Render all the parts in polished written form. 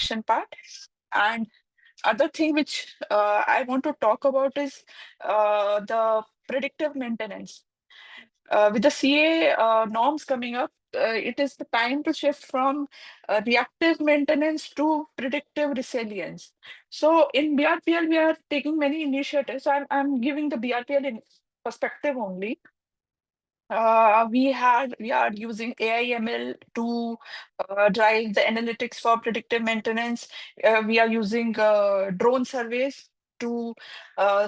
upgradation part. And other thing which I want to talk about is the predictive maintenance. With the CA norms coming up, it is the time to shift from reactive maintenance to predictive resilience. So in BRPL, we are taking many initiatives. I'm giving the BRPL in perspective only. We are using AI/ML to drive the analytics for predictive maintenance. We are using drone surveys to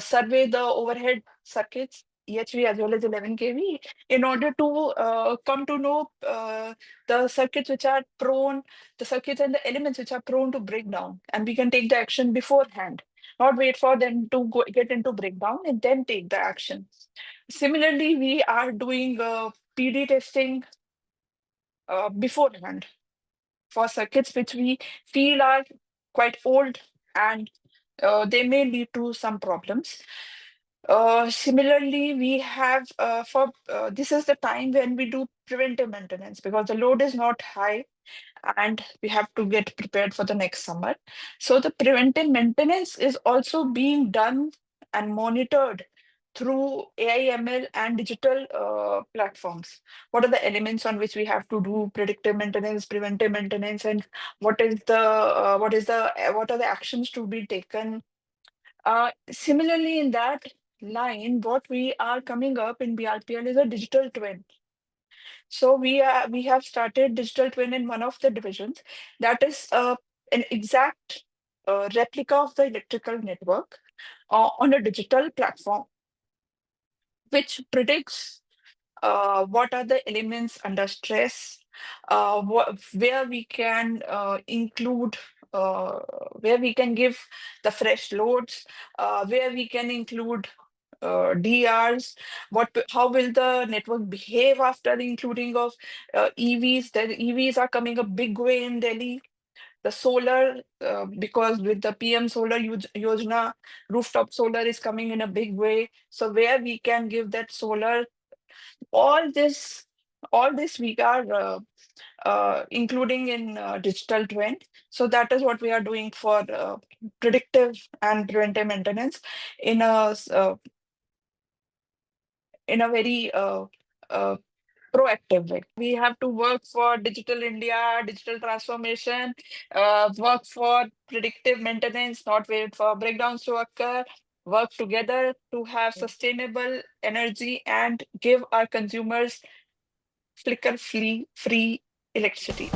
survey the overhead circuits, EHV as well as 11 kV, in order to come to know the circuits which are prone, the circuits and the elements which are prone to breakdown, and we can take the action beforehand, not wait for them to get into breakdown and then take the action. Similarly, we are doing PD testing beforehand for circuits which we feel are quite old and they may lead to some problems. Similarly, we have this is the time when we do preventive maintenance because the load is not high and we have to get prepared for the next summer. So the preventive maintenance is also being done and monitored through AI/ML and digital platforms. What are the elements on which we have to do predictive maintenance, preventive maintenance, and what are the actions to be taken? Similarly, in that line, what we are coming up in BRPL is a digital twin. So we have started digital twin in one of the divisions. That is an exact replica of the electrical network on a digital platform, which predicts what are the elements under stress, where we can include, where we can give the fresh loads, where we can include DRs, how will the network behave after the including of EVs? The EVs are coming a big way in Delhi. The solar, because with the PM Solar Yojana, rooftop solar is coming in a big way. So where we can give that solar, all this, we are including in digital twin. So that is what we are doing for predictive and preventive maintenance in a very proactive way. We have to work for digital India, digital transformation, work for predictive maintenance, not wait for breakdowns to occur, work together to have sustainable energy and give our consumers flicker free electricity.